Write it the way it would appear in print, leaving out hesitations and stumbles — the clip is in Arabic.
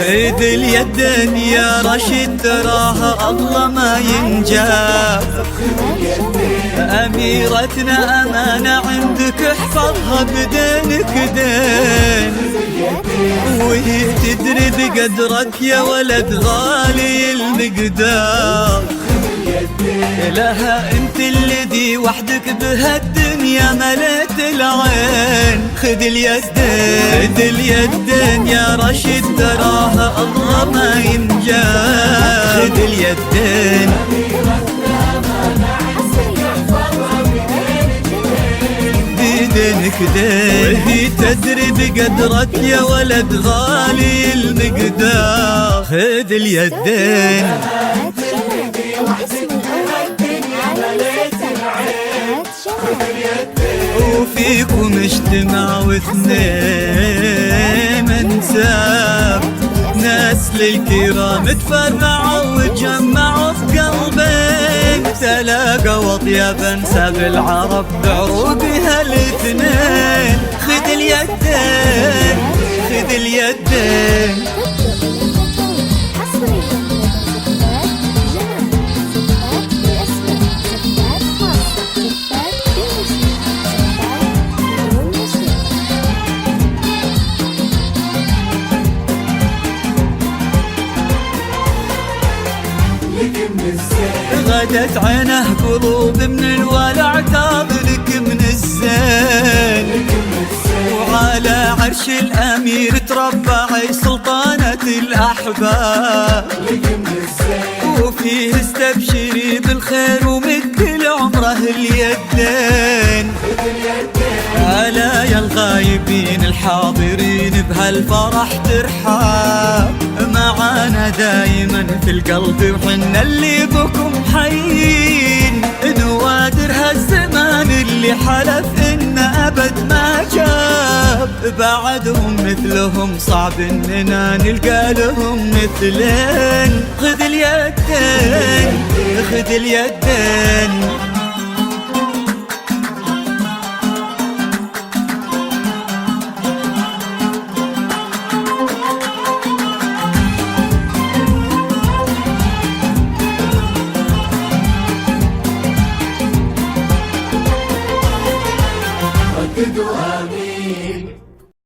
خذ اليدين يا رشيد تراها الله ما ينجاب. أميرتنا أمانة عندك احفظها بدينك دين، وهي تدري بقدرك يا ولد غالي المقدار. لها انت الذي وحدك بهالدنيا مليت العين. خذ اليدين خذ اليدين يا رشيد تراها الله ما ينجاب. خذ اليدين بدينك دين، وهي تدري بقدرك يا ولد غالي المقدار. خذ اليدين وفيكم اجتمعوا اثنين انساب، ناس للكرام تفرعوا وجمعوا في قلبين. تلاقوا اطيب انساب العرب بعروقها الاثنين. خذ اليدين خذ اليدين غدت عينه قلوب من الولع تاظلك من الزين. وعلى عرش الأمير تربع سلطانة الأحباب. وفيه استبشري بالخير ومد عمره اليدين. ألا يا الغايبين الحاضرين بهالفرح ترحاب. معانا دايما في القلب وحنا اللي بكم حيين. نوادر هالزمان اللي حلف إن أبد ما جاب. بعدهم مثلهم صعب إننا نلقى لهم مثلين. خذ اليدين خذ اليدين رددوا آمين.